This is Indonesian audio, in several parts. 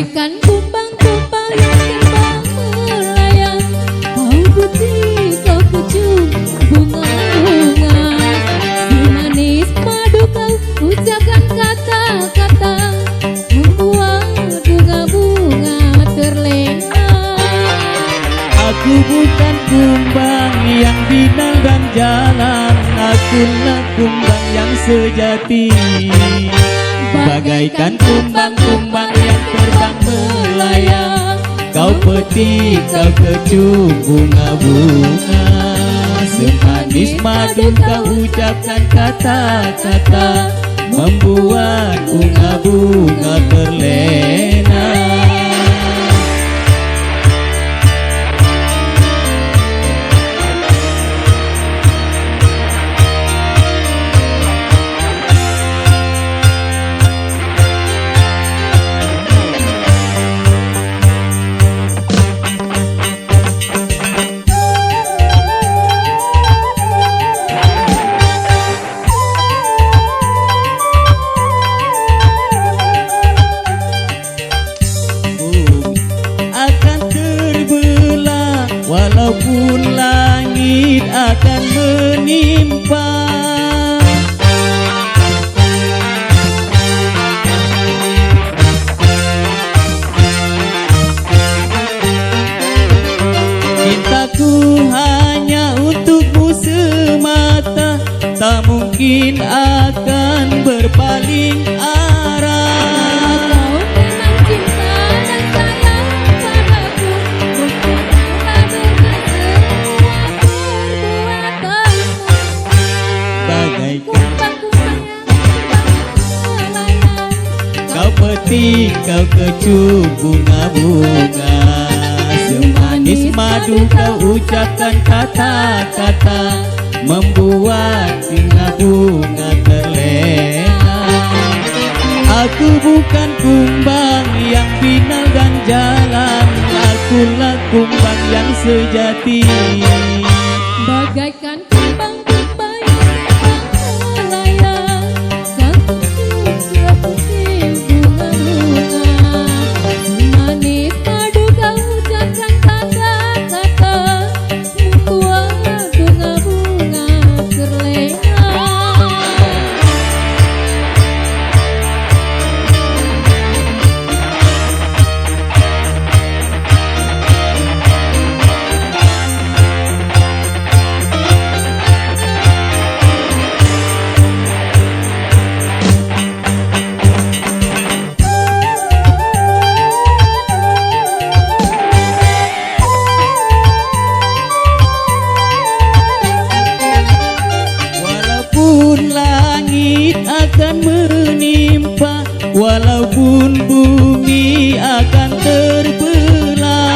Bagaikan kumbang-kumbang yang terbang melayang, kau putih, kau pucuk bunga-bunga. Semanis madu kau ucapkan kata-kata, membuat bunga-bunga terlena. Aku bukan kumbang yang binal dan jalan, akulah kumbang yang sejati. Bagaikan kumbang-kumbang yang terbang melayang, kau petik, kau kecup bunga-bunga. Semanis madu kau ucapkan kata-kata, membuat bunga-bunga terlena. Walaupun langit akan menimpa, cintaku hanya untukmu semata, tak mungkin akan berpaling arah. Kau petik, kau kecup bunga-bunga. Semanis madu kau ucapkan kata-kata, membuat bunga-bunga terlena. Aku bukan kumbang yang binal dan jalan, akulah kumbang yang sejati. Bagaikan kumbang-kumbang yang terbang melayang, kau pucuk putih bunga-bunga. Semanis madu kau ucapkan kata-kata, membuat bunga-bunga terlena. Akan menimpa, walaupun bumi akan terbelah.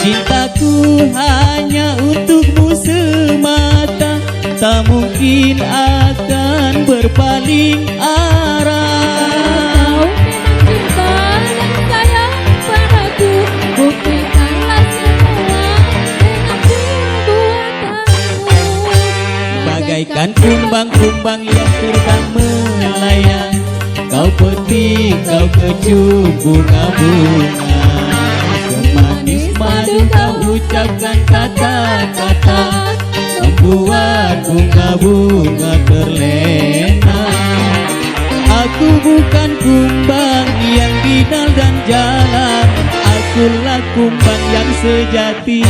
Cintaku hanya untukmu semata, tak mungkin akan berpaling arah. Bagaikan kumbang-kumbang yang terbang melayang, kau petik, kau kecup bunga-bunga. Semanis madu kau ucapkan kata-kata, membuat bunga-bunga terlena. Aku bukan kumbang yang binal dan jalan, akulah kumbang yang sejati.